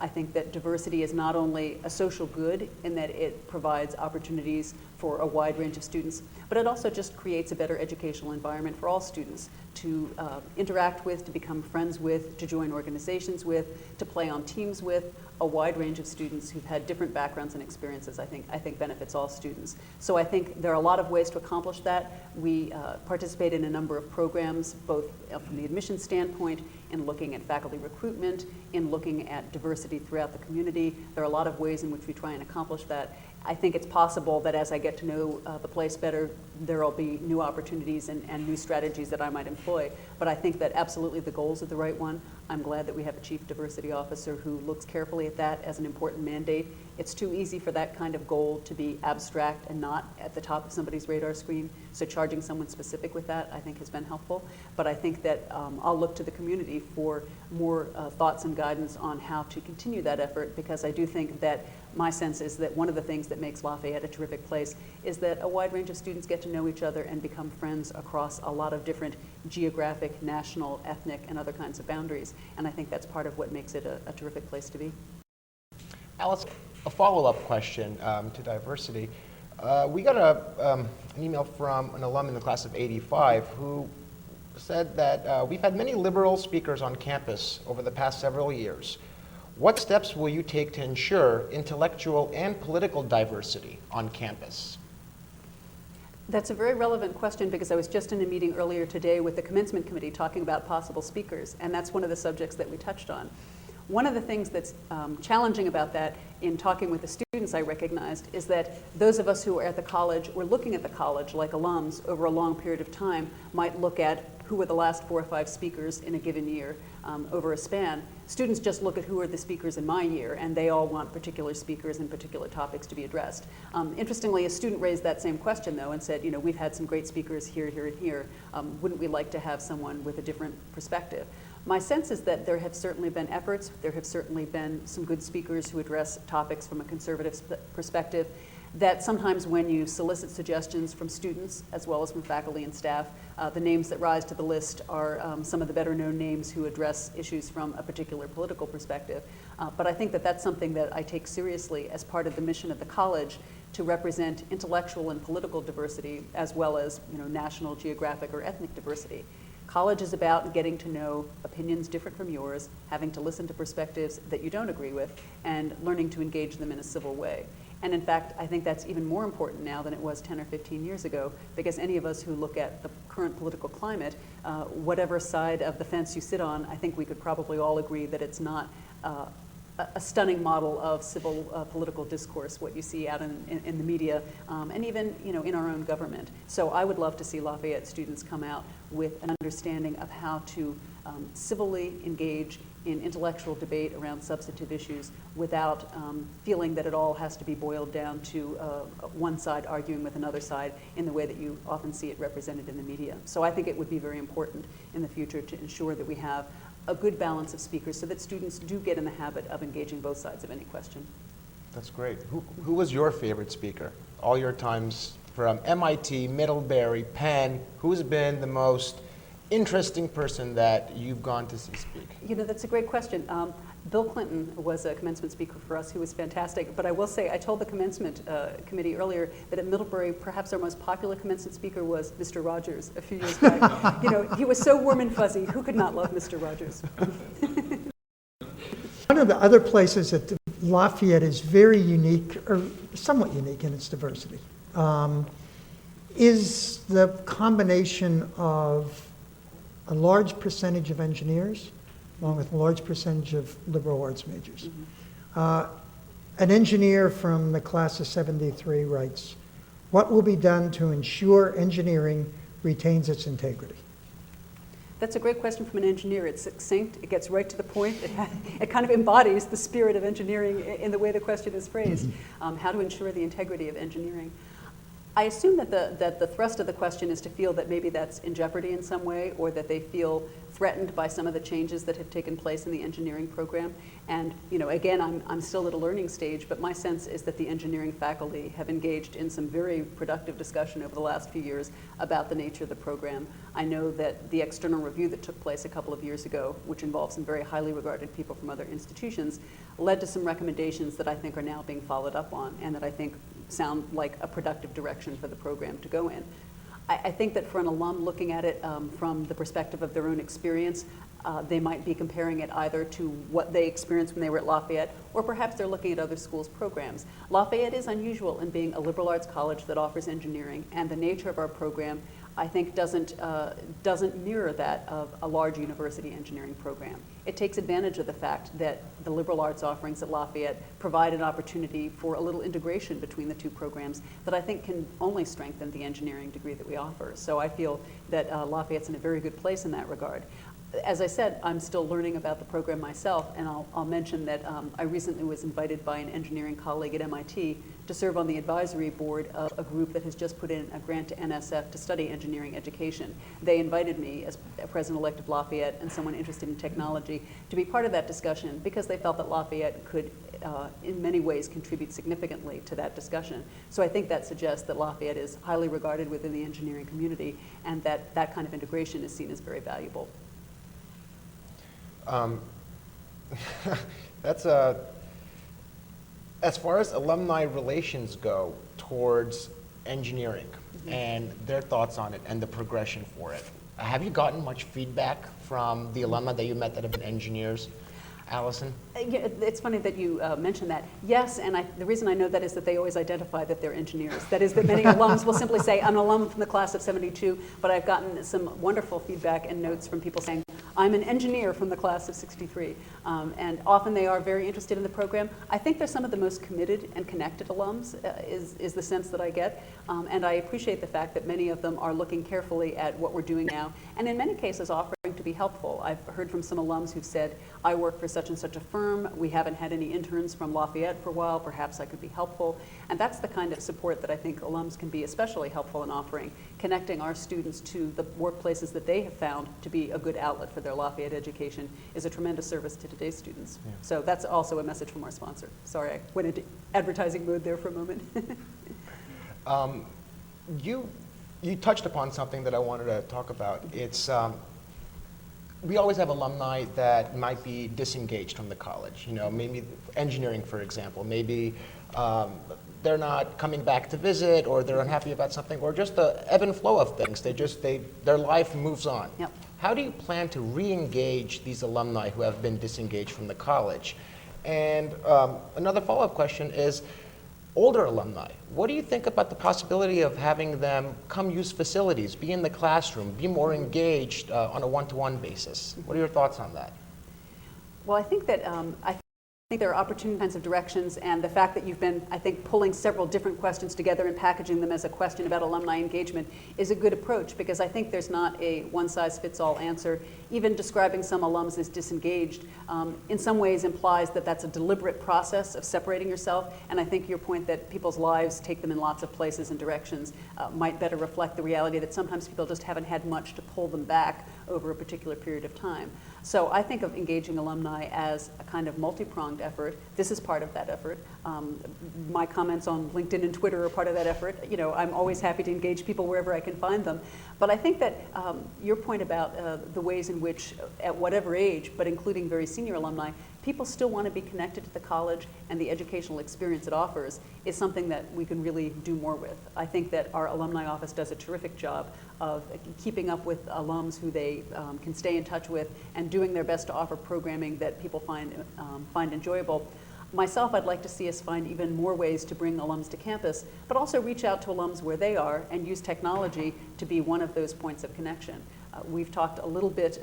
I think that diversity is not only a social good in that it provides opportunities for a wide range of students, but it also just creates a better educational environment for all students to interact with, to become friends with, to join organizations with, to play on teams with. A wide range of students who've had different backgrounds and experiences, I think benefits all students. So I think there are a lot of ways to accomplish that. We participate in a number of programs, both from the admissions standpoint, in looking at faculty recruitment, in looking at diversity throughout the community. There are a lot of ways in which we try and accomplish that. I think it's possible that as I get to know the place better, there will be new opportunities and new strategies that I might employ. But I think that absolutely the goals are the right one. I'm glad that we have a chief diversity officer who looks carefully at that as an important mandate. It's too easy for that kind of goal to be abstract and not at the top of somebody's radar screen. So charging someone specific with that, I think, has been helpful. But I think that I'll look to the community for more thoughts and guidance on how to continue that effort, because I do think that my sense is that one of the things that makes Lafayette a terrific place is that a wide range of students get to know each other and become friends across a lot of different geographic, national, ethnic, and other kinds of boundaries. And I think that's part of what makes it a terrific place to be. Alice, a follow-up question to diversity. We got an email from an alum in the class of '85 who said that we've had many liberal speakers on campus over the past several years What steps will you take to ensure intellectual and political diversity on campus? That's a very relevant question because I was just in a meeting earlier today with the commencement committee talking about possible speakers, and that's one of the subjects that we touched on. One of the things that's challenging about that in talking with the students I recognized is that those of us who are at the college or looking at the college like alums over a long period of time might look at who were the last 4 or 5 speakers in a given year over a span. Students just look at who are the speakers in my year, and they all want particular speakers and particular topics to be addressed. Interestingly, a student raised that same question though and said, you know, we've had some great speakers here, here, and here. Wouldn't we like to have someone with a different perspective? My sense is that there have certainly been efforts, there have certainly been some good speakers who address topics from a conservative perspective, that sometimes when you solicit suggestions from students as well as from faculty and staff, the names that rise to the list are some of the better known names who address issues from a particular political perspective. But I think that that's something that I take seriously as part of the mission of the college to represent intellectual and political diversity as well as, you know, national, geographic, or ethnic diversity. College is about getting to know opinions different from yours, having to listen to perspectives that you don't agree with, and learning to engage them in a civil way. And in fact, I think that's even more important now than it was 10 or 15 years ago, because any of us who look at the current political climate, whatever side of the fence you sit on, I think we could probably all agree that it's not a stunning model of civil political discourse, what you see out in the media, and even, you know, in our own government. So I would love to see Lafayette students come out with an understanding of how to civilly engage in intellectual debate around substantive issues without feeling that it all has to be boiled down to one side arguing with another side in the way that you often see it represented in the media. So I think it would be very important in the future to ensure that we have a good balance of speakers so that students do get in the habit of engaging both sides of any question. That's great. Who was your favorite speaker? All your times from MIT, Middlebury, Penn, who's been the most interesting person that you've gone to see speak? You know, that's a great question. Bill Clinton was a commencement speaker for us who was fantastic, but I will say, I told the commencement committee earlier that at Middlebury, perhaps our most popular commencement speaker was Mr. Rogers a few years back. You know, he was so warm and fuzzy. Who could not love Mr. Rogers? One of the other places that Lafayette is very unique, or somewhat unique in its diversity, is the combination of a large percentage of engineers, along with a large percentage of liberal arts majors. An engineer from the class of '73 writes, "What will be done to ensure engineering retains its integrity?" That's a great question from an engineer. It's succinct, it gets right to the point, it kind of embodies the spirit of engineering in the way the question is phrased. How to ensure the integrity of engineering. I assume that the thrust of the question is to feel that maybe that's in jeopardy in some way, or that they feel threatened by some of the changes that have taken place in the engineering program. And, you know, again, I'm still at a learning stage, but my sense is that the engineering faculty have engaged in some very productive discussion over the last few years about the nature of the program. I know that the external review that took place a couple of years ago, which involved some very highly regarded people from other institutions, led to some recommendations that I think are now being followed up on, and that I think sound like a productive direction for the program to go in. I think that for an alum looking at it from the perspective of their own experience, they might be comparing it either to what they experienced when they were at Lafayette, or perhaps they're looking at other schools' programs. Lafayette is unusual in being a liberal arts college that offers engineering, and the nature of our program, I think, doesn't mirror that of a large university engineering program. It takes advantage of the fact that the liberal arts offerings at Lafayette provide an opportunity for a little integration between the two programs that I think can only strengthen the engineering degree that we offer. So I feel that Lafayette's in a very good place in that regard. As I said, I'm still learning about the program myself, and I'll mention that I recently was invited by an engineering colleague at MIT to serve on the advisory board of a group that has just put in a grant to NSF to study engineering education. They invited me as President-elect of Lafayette and someone interested in technology to be part of that discussion because they felt that Lafayette could in many ways contribute significantly to that discussion. So I think that suggests that Lafayette is highly regarded within the engineering community, and that that kind of integration is seen as very valuable. That's as far as alumni relations go towards engineering and their thoughts on it and the progression for it. Have you gotten much feedback from the alumni that you met that have been engineers? Allison? Yeah, it's funny that you mentioned that. Yes, and the reason I know that is that they always identify that they're engineers. That is that many alums will simply say, I'm an alum from the class of 72, but I've gotten some wonderful feedback and notes from people saying, I'm an engineer from the class of 63. And often they are very interested in the program. I think they're some of the most committed and connected alums, is the sense that I get. And I appreciate the fact that many of them are looking carefully at what we're doing now, and in many cases offering to be helpful. I've heard from some alums who've said, I work for such and such a firm, we haven't had any interns from Lafayette for a while, perhaps I could be helpful. And that's the kind of support that I think alums can be especially helpful in offering, connecting our students to the workplaces that they have found to be a good outlet for their Lafayette education is a tremendous service to today's students. Yeah. So that's also a message from our sponsor. Sorry, I went into advertising mode there for a moment. You touched upon something that I wanted to talk about. It's we always have alumni that might be disengaged from the college. You know, maybe engineering, for example. Maybe they're not coming back to visit, or they're unhappy about something, or just the ebb and flow of things. Their life moves on. Yep. How do you plan to re-engage these alumni who have been disengaged from the college? And another follow-up question is, older alumni, what do you think about the possibility of having them come use facilities, be in the classroom, be more engaged on a one-to-one basis? What are your thoughts on that? Well, I think that I think there are opportune kinds of directions, and the fact that you've been, I think, pulling several different questions together and packaging them as a question about alumni engagement is a good approach, because I think there's not a one-size-fits-all answer. Even describing some alums as disengaged in some ways implies that that's a deliberate process of separating yourself, and I think your point that people's lives take them in lots of places and directions might better reflect the reality that sometimes people just haven't had much to pull them back over a particular period of time. So I think of engaging alumni as a kind of multi-pronged effort. This is part of that effort. My comments on LinkedIn and Twitter are part of that effort. You know, I'm always happy to engage people wherever I can find them. But I think that your point about the ways in which, at whatever age, but including very senior alumni, people still want to be connected to the college and the educational experience it offers is something that we can really do more with. I think that our alumni office does a terrific job of keeping up with alums who they can stay in touch with and doing their best to offer programming that people find enjoyable. Myself, I'd like to see us find even more ways to bring alums to campus, but also reach out to alums where they are and use technology to be one of those points of connection. We've talked a little bit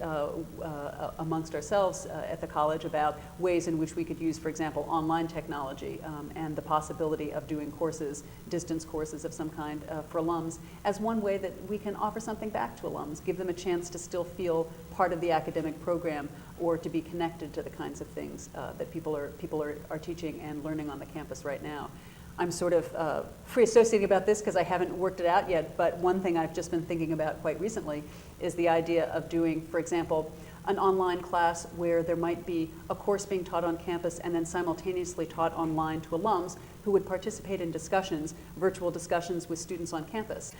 amongst ourselves at the college about ways in which we could use, for example, online technology and the possibility of doing courses, distance courses of some kind for alums, as one way that we can offer something back to alums, give them a chance to still feel part of the academic program or to be connected to the kinds of things that people are teaching and learning on the campus right now. I'm sort of free associating about this because I haven't worked it out yet, but one thing I've just been thinking about quite recently is the idea of doing, for example, an online class where there might be a course being taught on campus and then simultaneously taught online to alums who would participate in discussions, virtual discussions with students on campus.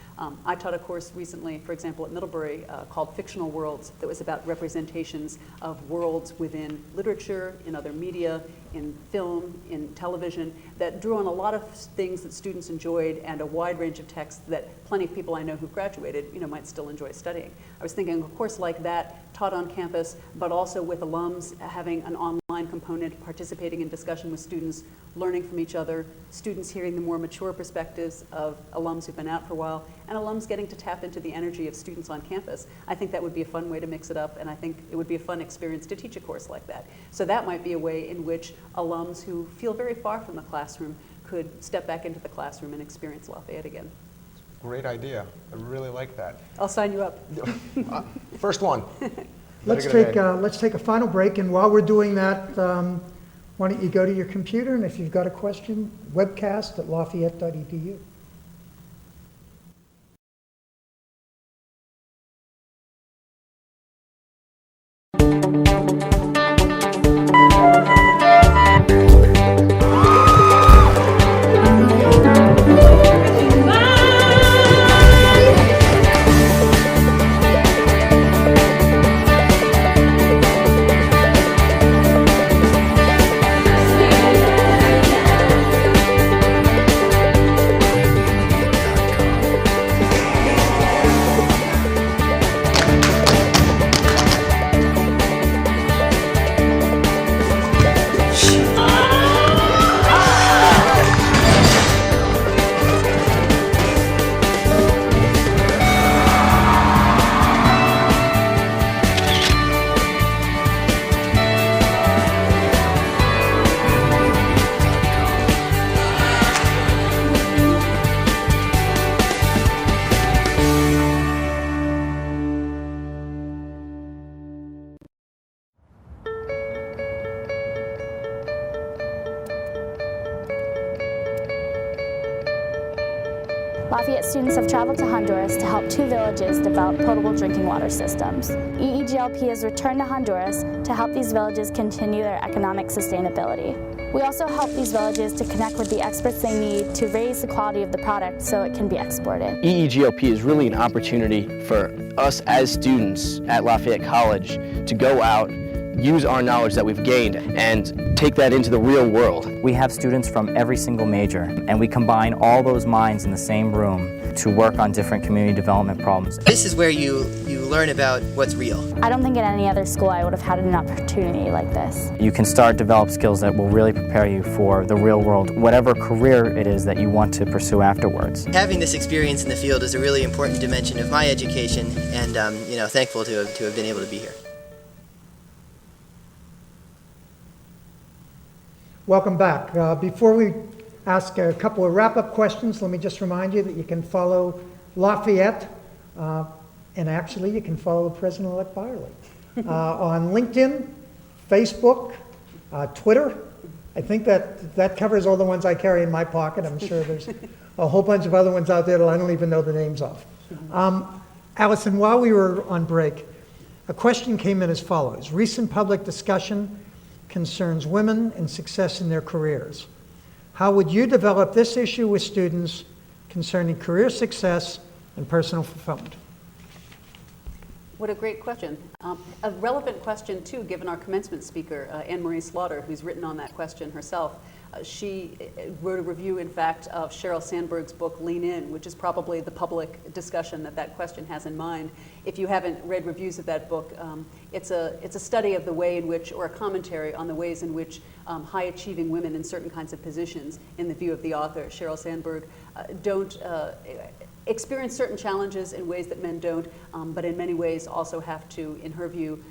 I taught a course recently, for example, at Middlebury called Fictional Worlds that was about representations of worlds within literature, in other media, in film, in television, that drew on a lot of things that students enjoyed and a wide range of texts that plenty of people I know who've graduated, might still enjoy studying. I was thinking of a course like that taught on campus, but also with alums having an online component, participating in discussion with students, learning from each other, students hearing the more mature perspectives of alums who've been out for a while, and alums getting to tap into the energy of students on campus. I think that would be a fun way to mix it up, and I think it would be a fun experience to teach a course like that. So that might be a way in which alums who feel very far from the classroom could step back into the classroom and experience Lafayette again. Great idea. I really like that. I'll sign you up. First one. Let's take a final break, and while we're doing that, why don't you go to your computer, and if you've got a question, webcast at lafayette.edu. Lafayette students have traveled to Honduras to help 2 villages develop potable drinking water systems. EEGLP has returned to Honduras to help these villages continue their economic sustainability. We also help these villages to connect with the experts they need to raise the quality of the product so it can be exported. EEGLP is really an opportunity for us as students at Lafayette College to go out, use our knowledge that we've gained, and take that into the real world. We have students from every single major, and we combine all those minds in the same room to work on different community development problems. This is where you learn about what's real. I don't think at any other school I would have had an opportunity like this. You can start to develop skills that will really prepare you for the real world, whatever career it is that you want to pursue afterwards. Having this experience in the field is a really important dimension of my education, and thankful to have been able to be here. Welcome back. Before we ask a couple of wrap-up questions, let me just remind you that you can follow Lafayette, and actually you can follow President-elect Byerly on LinkedIn, Facebook, Twitter. I think that covers all the ones I carry in my pocket. I'm sure there's a whole bunch of other ones out there that I don't even know the names of. Alison, while we were on break, a question came in as follows. Recent public discussion concerns women and success in their careers. How would you develop this issue with students concerning career success and personal fulfillment? What a great question. A relevant question, too, given our commencement speaker, Anne-Marie Slaughter, who's written on that question herself. She wrote a review, in fact, of Sheryl Sandberg's book, Lean In, which is probably the public discussion that question has in mind. If you haven't read reviews of that book, it's a study of the way in which, or a commentary on the ways in which high-achieving women in certain kinds of positions, in the view of the author, Sheryl Sandberg, don't experience certain challenges in ways that men don't, but in many ways also have to, in her view,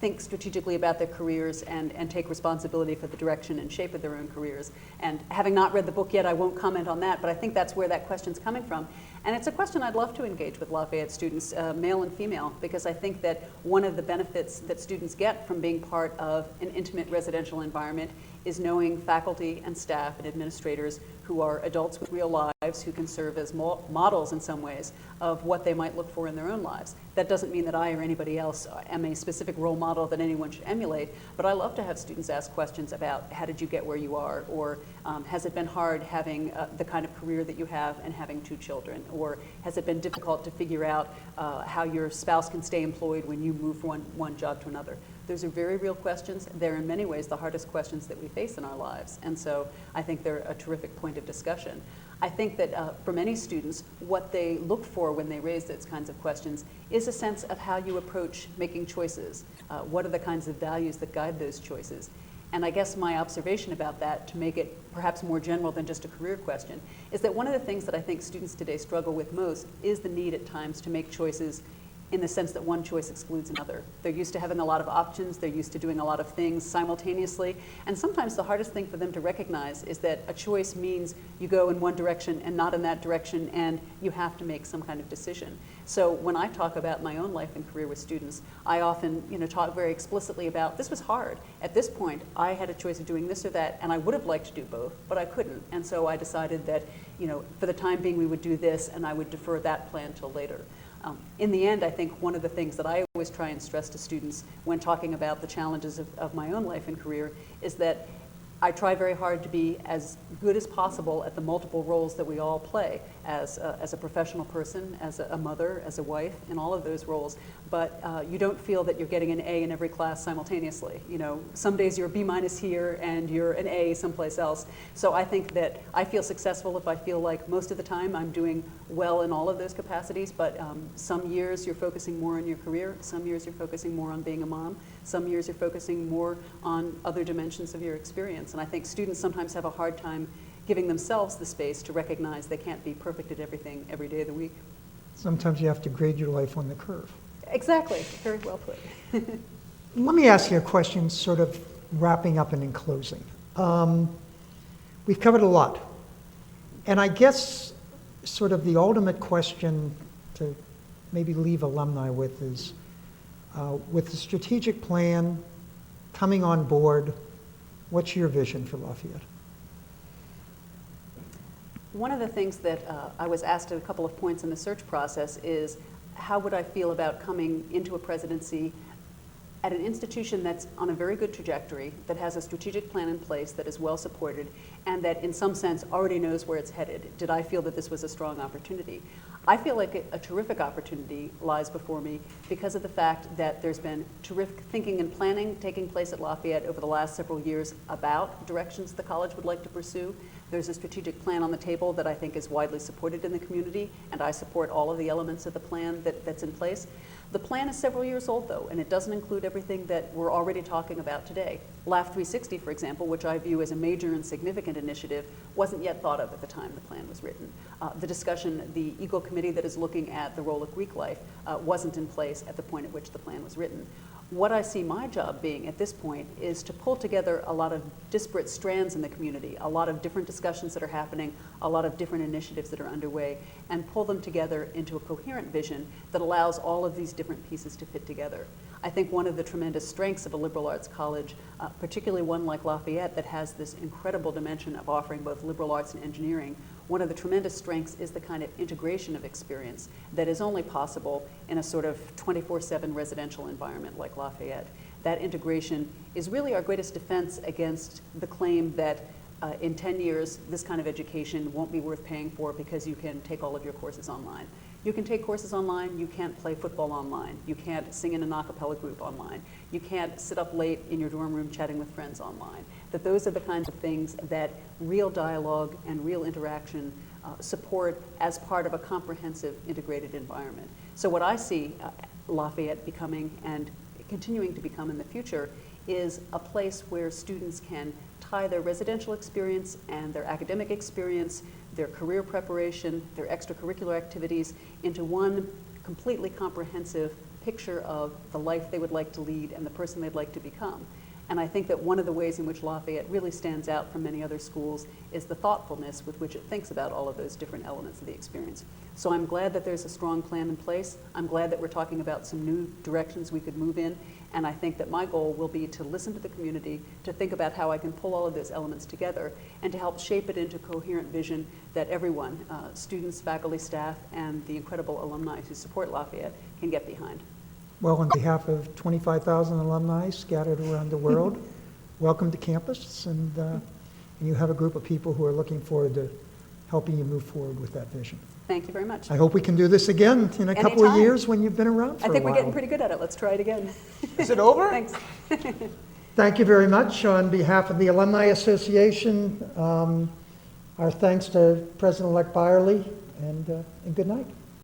think strategically about their careers and take responsibility for the direction and shape of their own careers. And having not read the book yet, I won't comment on that, but I think that's where that question's coming from. And it's a question I'd love to engage with Lafayette students, male and female, because I think that one of the benefits that students get from being part of an intimate residential environment is knowing faculty and staff and administrators who are adults with real lives who can serve as models in some ways of what they might look for in their own lives. That doesn't mean that I or anybody else am a specific role model that anyone should emulate, but I love to have students ask questions about how did you get where you are, or has it been hard having the kind of career that you have and having 2 children, or has it been difficult to figure out how your spouse can stay employed when you move from one job to another. Those are very real questions. They're in many ways the hardest questions that we face in our lives. And so I think they're a terrific point of discussion. I think that for many students, what they look for when they raise those kinds of questions is a sense of how you approach making choices. What are the kinds of values that guide those choices? And I guess my observation about that, to make it perhaps more general than just a career question, is that one of the things that I think students today struggle with most is the need at times to make choices in the sense that one choice excludes another. They're used to having a lot of options, they're used to doing a lot of things simultaneously, and sometimes the hardest thing for them to recognize is that a choice means you go in one direction and not in that direction, and you have to make some kind of decision. So when I talk about my own life and career with students, I often talk very explicitly about, this was hard. At this point, I had a choice of doing this or that, and I would have liked to do both, but I couldn't. And so I decided that, for the time being, we would do this, and I would defer that plan till later. In the end, I think one of the things that I always try and stress to students when talking about the challenges of my own life and career is that I try very hard to be as good as possible at the multiple roles that we all play as a professional person, as a mother, as a wife, in all of those roles. But you don't feel that you're getting an A in every class simultaneously. Some days you're a B- here and you're an A someplace else. So I think that I feel successful if I feel like most of the time I'm doing well in all of those capacities, but some years you're focusing more on your career, some years you're focusing more on being a mom, some years you're focusing more on other dimensions of your experience. And I think students sometimes have a hard time giving themselves the space to recognize they can't be perfect at everything every day of the week. Sometimes you have to grade your life on the curve. Exactly, very well put. Let me ask you a question, sort of wrapping up and in closing. We've covered a lot. And I guess sort of the ultimate question to maybe leave alumni with is, with the strategic plan coming on board, what's your vision for Lafayette? One of the things that I was asked at a couple of points in the search process is, how would I feel about coming into a presidency at an institution that's on a very good trajectory, that has a strategic plan in place, that is well supported, and that in some sense already knows where it's headed? Did I feel that this was a strong opportunity? I feel like a terrific opportunity lies before me because of the fact that there's been terrific thinking and planning taking place at Lafayette over the last several years about directions the college would like to pursue. There's a strategic plan on the table that I think is widely supported in the community, and I support all of the elements of the plan that's in place. The plan is several years old, though, and it doesn't include everything that we're already talking about today. LAF 360, for example, which I view as a major and significant initiative, wasn't yet thought of at the time the plan was written. The discussion, the EGLE committee that is looking at the role of Greek life wasn't in place at the point at which the plan was written. What I see my job being at this point is to pull together a lot of disparate strands in the community, a lot of different discussions that are happening, a lot of different initiatives that are underway, and pull them together into a coherent vision that allows all of these different pieces to fit together. I think one of the tremendous strengths of a liberal arts college, particularly one like Lafayette that has this incredible dimension of offering both liberal arts and engineering, one of the tremendous strengths is the kind of integration of experience that is only possible in a sort of 24/7 residential environment like Lafayette. That integration is really our greatest defense against the claim that in 10 years, this kind of education won't be worth paying for because you can take all of your courses online. You can take courses online, you can't play football online, you can't sing in an a cappella group online, you can't sit up late in your dorm room chatting with friends online. That those are the kinds of things that real dialogue and real interaction support as part of a comprehensive integrated environment. So what I see Lafayette becoming and continuing to become in the future is a place where students can tie their residential experience and their academic experience, their career preparation, their extracurricular activities into one completely comprehensive picture of the life they would like to lead and the person they'd like to become. And I think that one of the ways in which Lafayette really stands out from many other schools is the thoughtfulness with which it thinks about all of those different elements of the experience. So I'm glad that there's a strong plan in place. I'm glad that we're talking about some new directions we could move in. And I think that my goal will be to listen to the community, to think about how I can pull all of those elements together, and to help shape it into a coherent vision that everyone, students, faculty, staff, and the incredible alumni who support Lafayette can get behind. Well, on behalf of 25,000 alumni scattered around the world, welcome to campus, and you have a group of people who are looking forward to helping you move forward with that vision. Thank you very much. I hope we can do this again in a couple of Anytime. years when you've been around for a while. I think we're getting pretty good at it. Let's try it again. Is it over? Thanks. Thank you very much. On behalf of the Alumni Association, our thanks to President-elect Byerly, and good night.